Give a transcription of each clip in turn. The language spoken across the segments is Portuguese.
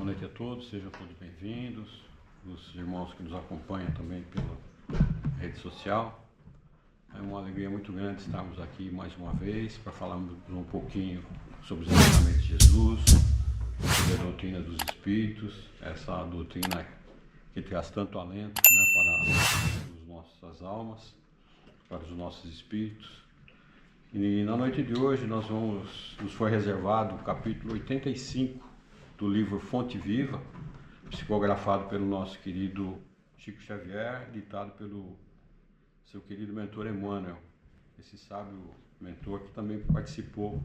Boa noite a todos, sejam todos bem-vindos, os irmãos que nos acompanham também pela rede social. É uma alegria muito grande estarmos aqui mais uma vez para falarmos um pouquinho sobre os ensinamentos de Jesus, sobre a doutrina dos Espíritos, essa doutrina que traz tanto alento, para as nossas almas, para os nossos espíritos. E na noite de hoje nos foi reservado o capítulo 85 do livro Fonte Viva, psicografado pelo nosso querido Chico Xavier, ditado pelo seu querido mentor Emmanuel, esse sábio mentor que também participou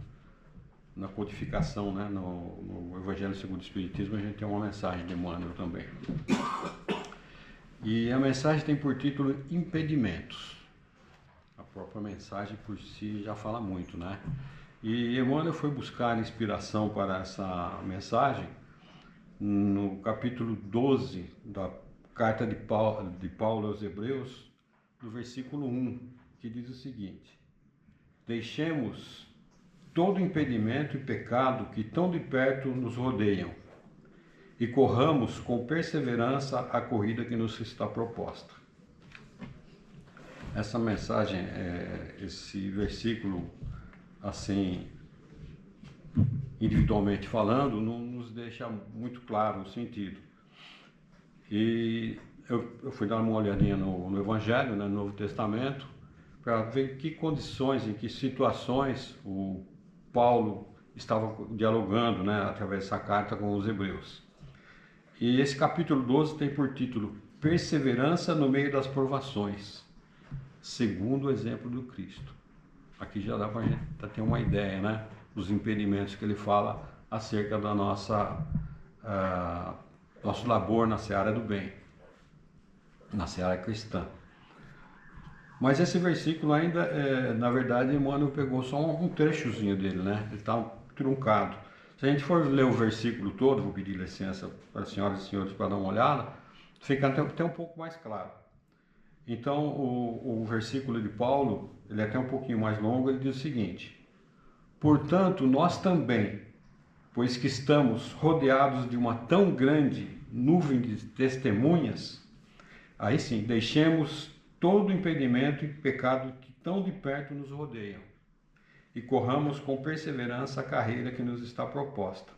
na codificação, no Evangelho segundo o Espiritismo. A gente tem uma mensagem de Emmanuel também. E a mensagem tem por título Impedimentos. A própria mensagem por si já fala muito, E Emmanuel foi buscar inspiração para essa mensagem no capítulo 12 da carta de Paulo aos Hebreus, no versículo 1, que diz o seguinte: deixemos todo impedimento e pecado que tão de perto nos rodeiam e corramos com perseverança a corrida que nos está proposta. Essa mensagem, esse versículo, assim, individualmente falando, não nos deixa muito claro o sentido. E eu fui dar uma olhadinha no Evangelho, no Novo Testamento, para ver em que condições, em que situações o Paulo estava dialogando, através dessa carta com os Hebreus. E esse capítulo 12 tem por título Perseverança no meio das provações, segundo o exemplo do Cristo. Aqui já dá para a gente ter uma ideia, dos impedimentos que ele fala acerca da nosso labor na seara do bem, na seara cristã. Mas esse versículo ainda, na verdade, Emmanuel pegou só um trechozinho dele, ele está truncado. Se a gente for ler o versículo todo, vou pedir licença para as senhoras e senhores para dar uma olhada, fica até um pouco mais claro. Então, o versículo de Paulo, ele é até um pouquinho mais longo, ele diz o seguinte: portanto, nós também, pois que estamos rodeados de uma tão grande nuvem de testemunhas, aí sim, deixemos todo impedimento e pecado que tão de perto nos rodeiam e corramos com perseverança a carreira que nos está proposta.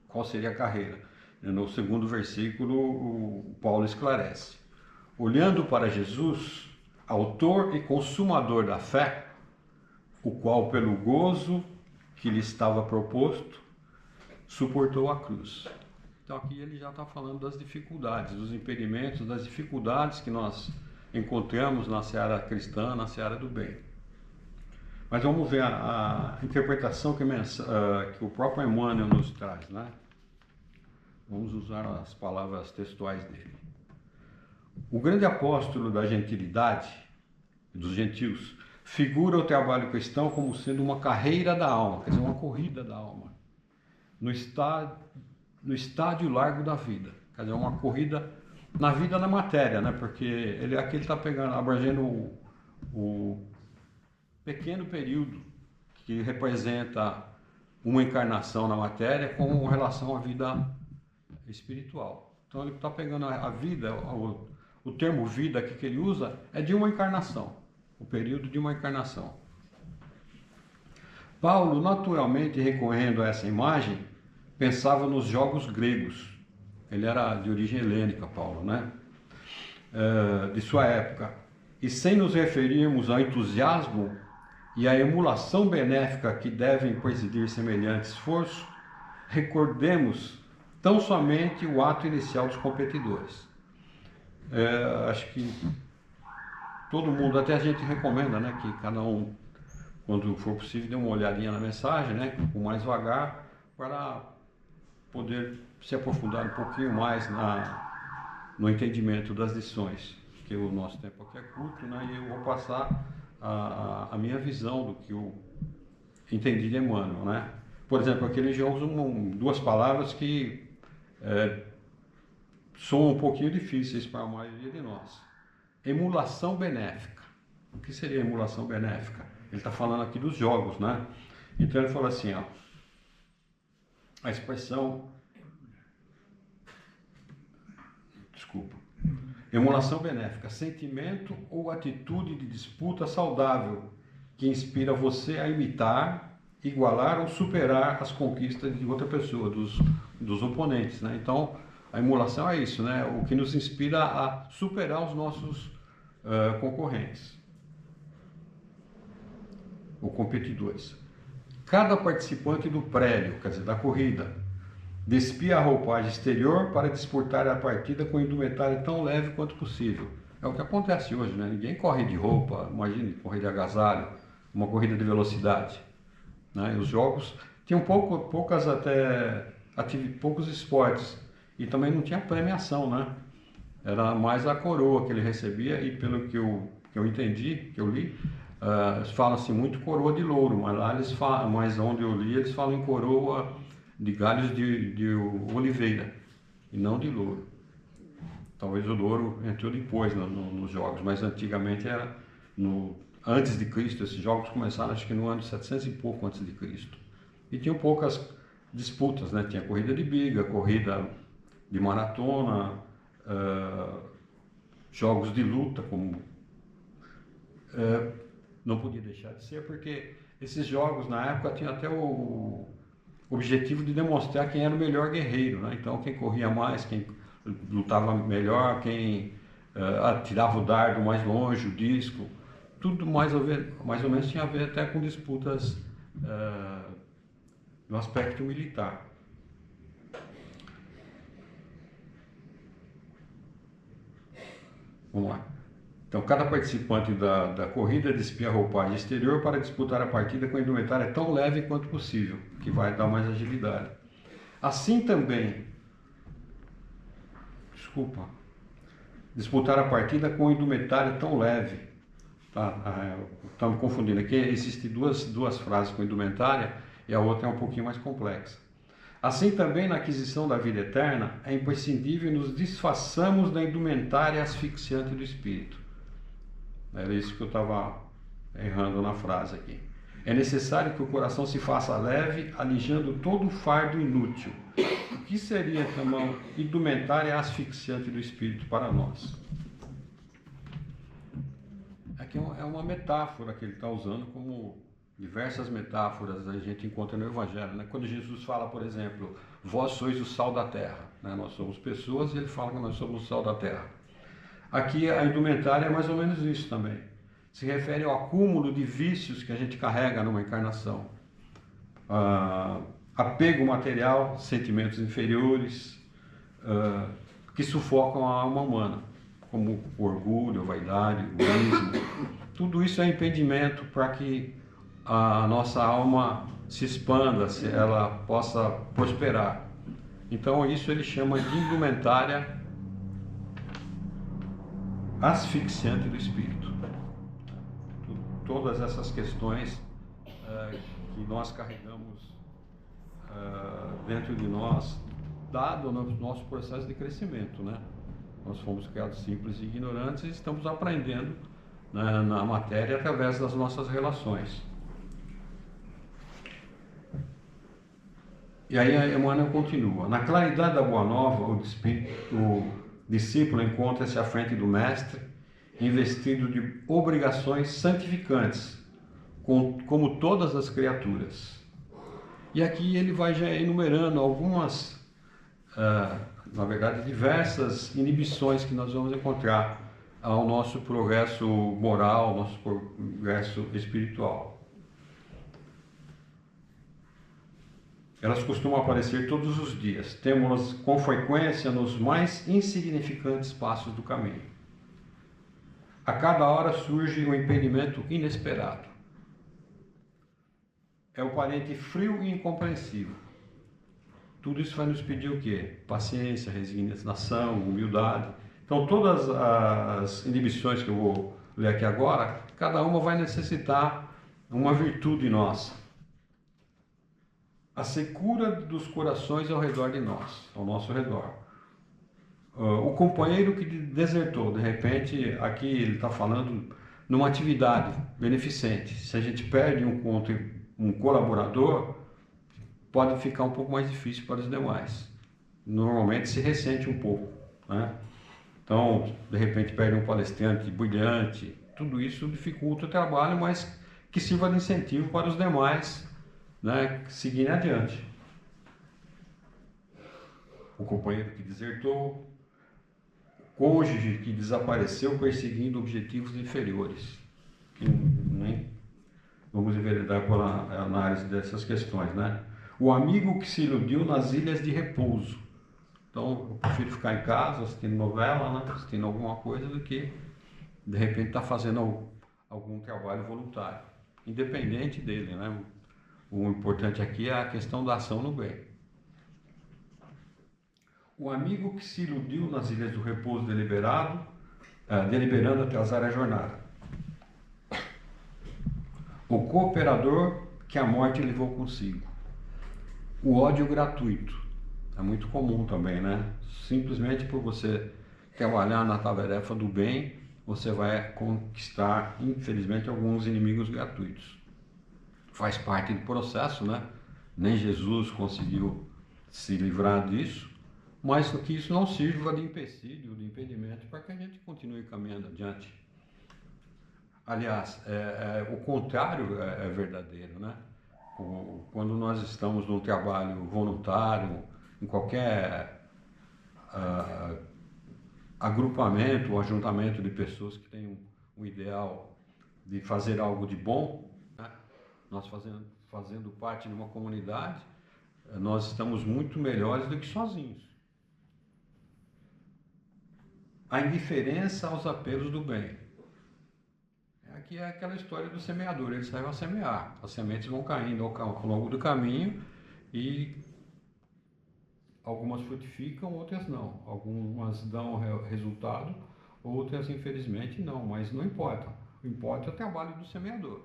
Qual seria a carreira? No segundo versículo, o Paulo esclarece: olhando para Jesus, autor e consumador da fé, o qual, pelo gozo que lhe estava proposto, suportou a cruz. Então aqui ele já está falando das dificuldades, dos impedimentos, das dificuldades que nós encontramos na seara cristã, na seara do bem. Mas vamos ver a interpretação que o próprio Emmanuel nos traz, Vamos usar as palavras textuais dele. O grande apóstolo da gentilidade, dos gentios, figura o trabalho cristão como sendo uma carreira da alma, quer dizer, uma corrida da alma, no estádio largo da vida, quer dizer, uma corrida na vida da matéria, porque aqui ele está abrangendo o pequeno período que representa uma encarnação na matéria com relação à vida espiritual. Então ele está pegando a vida, o termo vida aqui que ele usa é de uma encarnação, o período de uma encarnação. Paulo, naturalmente recorrendo a essa imagem, pensava nos jogos gregos. Ele era de origem helênica, Paulo, de sua época. E sem nos referirmos ao entusiasmo e à emulação benéfica que devem presidir semelhante esforço, recordemos tão somente o ato inicial dos competidores. Acho que todo mundo, até a gente recomenda, que cada um, quando for possível, dê uma olhadinha na mensagem, com mais vagar, para poder se aprofundar um pouquinho mais no entendimento das lições, porque o nosso tempo aqui é curto, e eu vou passar a minha visão do que eu entendi de Emmanuel, Por exemplo, aqui ele já usa duas palavras que são um pouquinho difíceis para a maioria de nós. Emulação benéfica. O que seria emulação benéfica? Ele está falando aqui dos jogos, Então ele fala assim, a expressão Emulação benéfica, sentimento ou atitude de disputa saudável que inspira você a imitar, igualar ou superar as conquistas de outra pessoa, dos oponentes, né? Então, a emulação é isso, né? O que nos inspira a superar os nossos concorrentes ou competidores. Cada participante do prédio, quer dizer, da corrida, despia a roupagem exterior para disputar a partida com indumentário tão leve quanto possível. É o que acontece hoje, né? Ninguém corre de roupa, imagine correr de agasalho, uma corrida de velocidade, né? E os jogos tinham poucos esportes e também não tinha premiação, né? Era mais a coroa que ele recebia e pelo que eu entendi, que eu li, fala-se muito coroa de louro, mas lá eles falam, mas onde eu li eles falam em coroa de galhos de oliveira e não de louro. Talvez o louro entrou depois nos jogos, mas antigamente era antes de Cristo. Esses jogos começaram acho que no ano 700 e pouco antes de Cristo. E tinham poucas disputas, né? Tinha corrida de biga, corrida de maratona, jogos de luta, como não podia deixar de ser, porque esses jogos na época tinham até o objetivo de demonstrar quem era o melhor guerreiro, né? Então quem corria mais, quem lutava melhor, quem atirava o dardo mais longe, o disco, tudo mais ou menos tinha a ver até com disputas no aspecto militar. Vamos lá. Então, cada participante da corrida despia a roupagem exterior para disputar a partida com a indumentária tão leve quanto possível, que vai dar mais agilidade. Assim também, disputar a partida com a indumentária tão leve. Tá me confundindo aqui, existem duas frases com indumentária e a outra é um pouquinho mais complexa. Assim também, na aquisição da vida eterna, é imprescindível nos desfaçamos da indumentária asfixiante do espírito. Era isso que eu estava errando na frase aqui. É necessário que o coração se faça leve, alijando todo o fardo inútil. O que seria, então, indumentária asfixiante do espírito para nós? Aqui é uma metáfora que ele está usando, como diversas metáforas a gente encontra no Evangelho, né? Quando Jesus fala, por exemplo, vós sois o sal da terra, né? Nós somos pessoas e ele fala que nós somos o sal da terra. Aqui a indumentária é mais ou menos isso também. Se refere ao acúmulo de vícios que a gente carrega numa encarnação. Apego material, sentimentos inferiores, que sufocam a alma humana, como orgulho, vaidade, egoísmo. Tudo isso é impedimento para que a nossa alma se expanda, ela possa prosperar. Então isso ele chama de indumentária asfixiante do espírito. Todas essas questões que nós carregamos dentro de nós, dado o nosso processo de crescimento, né? Nós fomos criados simples e ignorantes e estamos aprendendo, né, na matéria através das nossas relações. E aí Emmanuel continua. Na claridade da Boa Nova, o discípulo encontra-se à frente do Mestre, investido de obrigações santificantes, como todas as criaturas. E aqui ele vai já enumerando algumas, na verdade, diversas inibições que nós vamos encontrar ao nosso progresso moral, ao nosso progresso espiritual. Elas costumam aparecer todos os dias. Temos-las com frequência nos mais insignificantes passos do caminho. A cada hora surge um impedimento inesperado. É o parente frio e incompreensível. Tudo isso vai nos pedir o quê? Paciência, resignação, humildade. Então todas as inibições que eu vou ler aqui agora, cada uma vai necessitar uma virtude nossa. A secura dos corações ao redor de nós, ao nosso redor. O companheiro que desertou, de repente, aqui ele está falando numa atividade beneficente. Se a gente perde um colaborador, pode ficar um pouco mais difícil para os demais. Normalmente se ressente um pouco, né? Então, de repente, perde um palestrante brilhante. Tudo isso dificulta o trabalho, mas que sirva de incentivo para os demais, né, seguirem adiante. O companheiro que desertou, o cônjuge que desapareceu perseguindo objetivos inferiores. Que nem vamos enveredar pela análise dessas questões, né? O amigo que se iludiu nas ilhas de repouso. Então, eu prefiro ficar em casa assistindo novela, né? Assistindo alguma coisa, do que de repente estar fazendo algum trabalho voluntário, independente dele, né? O importante aqui é a questão da ação no bem. O amigo que se iludiu nas ilhas do repouso deliberando atrasar a jornada. O cooperador que a morte levou consigo. O ódio gratuito. É muito comum também, né? Simplesmente por você trabalhar na tarefa do bem, você vai conquistar, infelizmente, alguns inimigos gratuitos. Faz parte do processo, né? Nem Jesus conseguiu se livrar disso, mas que isso não sirva de empecilho, de impedimento, para que a gente continue caminhando adiante. Aliás, o contrário é verdadeiro, né? Quando nós estamos num trabalho voluntário, em qualquer agrupamento ou ajuntamento de pessoas que têm um ideal de fazer algo de bom, né? Nós fazendo parte de uma comunidade, nós estamos muito melhores do que sozinhos. A indiferença aos apelos do bem. Aqui é aquela história do semeador, ele saiu a semear. As sementes vão caindo ao longo do caminho e algumas frutificam, outras não. Algumas dão resultado, outras infelizmente não, mas não importa. O que importa é o trabalho do semeador.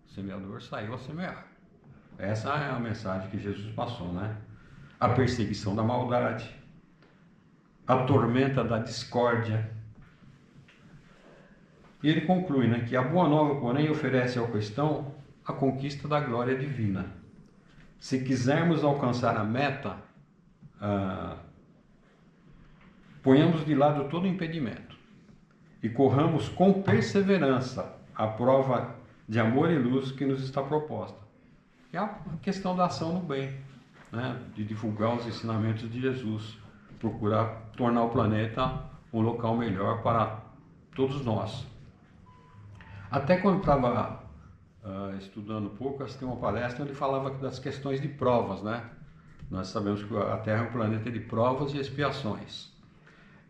O semeador saiu a semear. Essa é a mensagem que Jesus passou, né? A perseguição da maldade, a tormenta da discórdia. E ele conclui, né, que a boa nova, porém, oferece ao cristão a conquista da glória divina. Se quisermos alcançar a meta, ponhamos de lado todo impedimento e corramos com perseverança a prova de amor e luz que nos está proposta. É a questão da ação no bem, né, de divulgar os ensinamentos de Jesus, procurar tornar o planeta um local melhor para todos nós. Até quando estava estudando um pouco, assisti uma palestra onde falava das questões de provas, né? Nós sabemos que a Terra é um planeta de provas e expiações.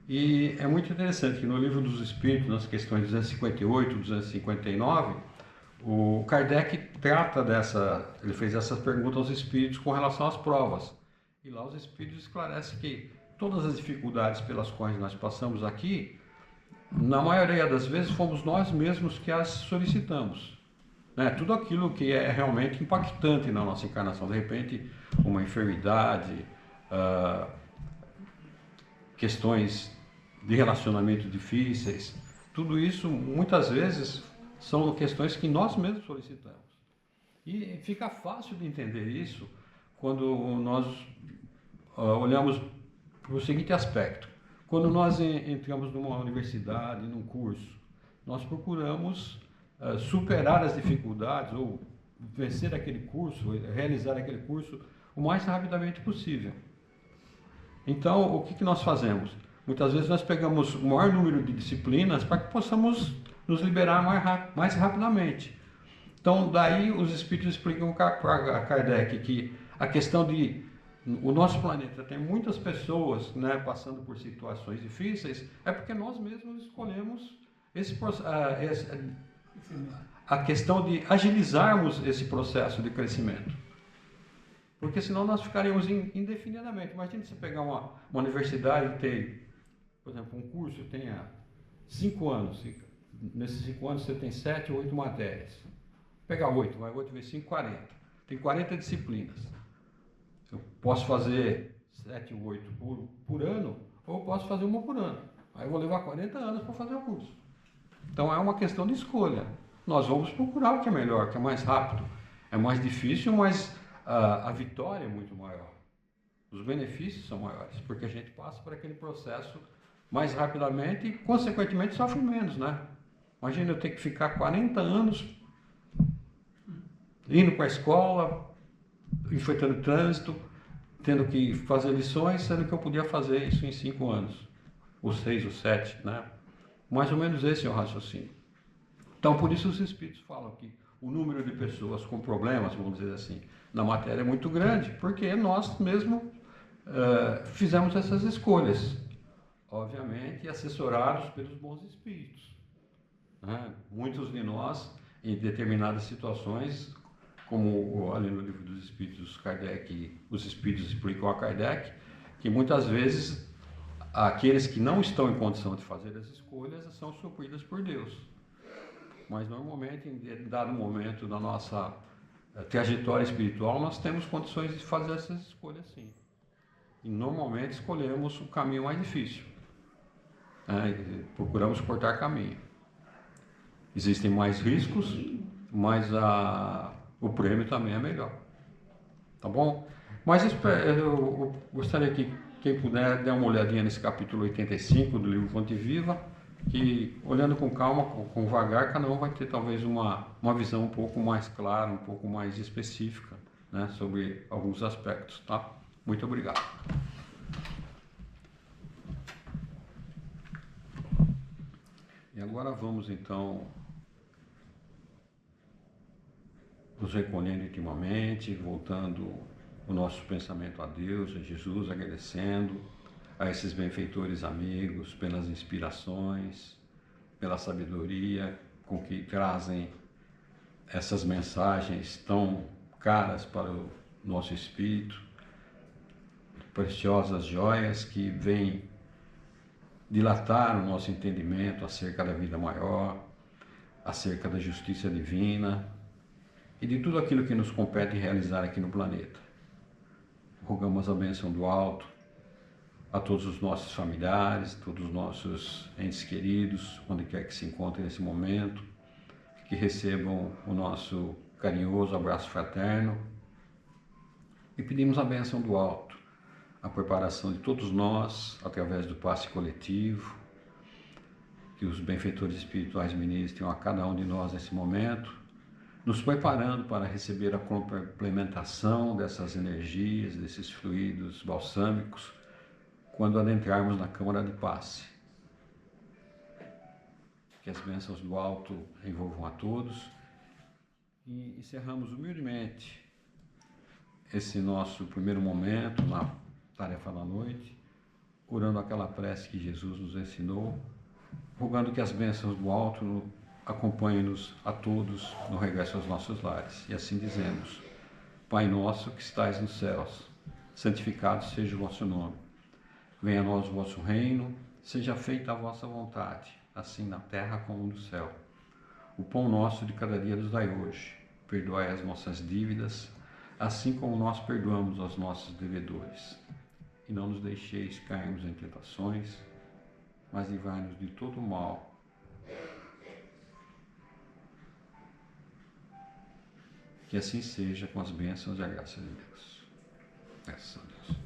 E é muito interessante que no Livro dos Espíritos, nas questões 258 e 259, o Kardec trata ele fez essas perguntas aos espíritos com relação às provas. E lá os espíritos esclarecem que todas as dificuldades pelas quais nós passamos aqui, na maioria das vezes fomos nós mesmos que as solicitamos, né? Tudo aquilo que é realmente impactante na nossa encarnação, de repente uma enfermidade, questões de relacionamento difíceis, tudo isso muitas vezes são questões que nós mesmos solicitamos. E fica fácil de entender isso quando nós olhamos para o seguinte aspecto. Quando nós entramos numa universidade, num curso, nós procuramos superar as dificuldades ou vencer aquele curso, realizar aquele curso o mais rapidamente possível. Então, o que nós fazemos? Muitas vezes nós pegamos o maior número de disciplinas para que possamos nos liberar mais rapidamente. Então, daí os espíritos explicam para Kardec que a questão de o nosso planeta tem muitas pessoas, né, passando por situações difíceis, é porque nós mesmos escolhemos a questão de agilizarmos esse processo de crescimento. Porque senão nós ficaríamos indefinidamente. Imagina você pegar uma universidade que tem, por exemplo, um curso que tenha 5 anos. Nesses 5 anos você tem 7 ou 8 matérias. Pegar 8, vai 8 vezes 5, 40. Tem 40 disciplinas. Eu posso fazer 7 ou 8 por ano, ou eu posso fazer uma por ano. Aí eu vou levar 40 anos para fazer o curso. Então é uma questão de escolha. Nós vamos procurar o que é melhor, o que é mais rápido. É mais difícil, mas a vitória é muito maior. Os benefícios são maiores, porque a gente passa por aquele processo mais rapidamente e, consequentemente, sofre menos, né? Imagina eu ter que ficar 40 anos indo para a escola, enfrentando trânsito, tendo que fazer lições, sendo que eu podia fazer isso em 5 anos, ou 6 ou 7, né? Mais ou menos esse é o raciocínio. Então, por isso os espíritos falam que o número de pessoas com problemas, vamos dizer assim, na matéria é muito grande, porque nós mesmo fizemos essas escolhas, obviamente assessorados pelos bons espíritos, né? Muitos de nós, em determinadas situações, como ali no livro dos Espíritos, Kardec, os Espíritos explicam a Kardec, que muitas vezes aqueles que não estão em condição de fazer as escolhas são supridos por Deus. Mas normalmente, em dado momento da nossa trajetória espiritual, nós temos condições de fazer essas escolhas sim. E normalmente escolhemos o caminho mais difícil, né? E procuramos cortar caminho. Existem mais riscos, mas o prêmio também é melhor. Tá bom? Mas eu gostaria que quem puder der uma olhadinha nesse capítulo 85 do livro Fonte Viva, que olhando com calma, com vagar, cada um vai ter talvez uma visão um pouco mais clara, um pouco mais específica, né, sobre alguns aspectos, tá? Muito obrigado. E agora vamos então nos recolhendo intimamente, voltando o nosso pensamento a Deus, a Jesus, agradecendo a esses benfeitores amigos pelas inspirações, pela sabedoria com que trazem essas mensagens tão caras para o nosso espírito, preciosas joias que vêm dilatar o nosso entendimento acerca da vida maior, acerca da justiça divina e de tudo aquilo que nos compete realizar aqui no planeta. Rogamos a bênção do alto a todos os nossos familiares, todos os nossos entes queridos, onde quer que se encontrem nesse momento, que recebam o nosso carinhoso abraço fraterno e pedimos a bênção do alto, a preparação de todos nós, através do passe coletivo, que os benfeitores espirituais ministrem a cada um de nós nesse momento, nos preparando para receber a complementação dessas energias, desses fluidos balsâmicos, quando adentrarmos na Câmara de Passe. Que as bênçãos do alto envolvam a todos. E encerramos humildemente esse nosso primeiro momento na tarefa da noite, orando aquela prece que Jesus nos ensinou, rogando que as bênçãos do alto acompanhem-nos a todos no regresso aos nossos lares. E assim dizemos: Pai nosso que estais nos céus, santificado seja o vosso nome. Venha a nós o vosso reino, seja feita a vossa vontade, assim na terra como no céu. O pão nosso de cada dia nos dai hoje. Perdoai as nossas dívidas, assim como nós perdoamos aos nossos devedores. E não nos deixeis cairmos em tentações, mas livrai-nos de todo o mal. Que assim seja com as bênçãos e a graça de Deus. Graças a Deus.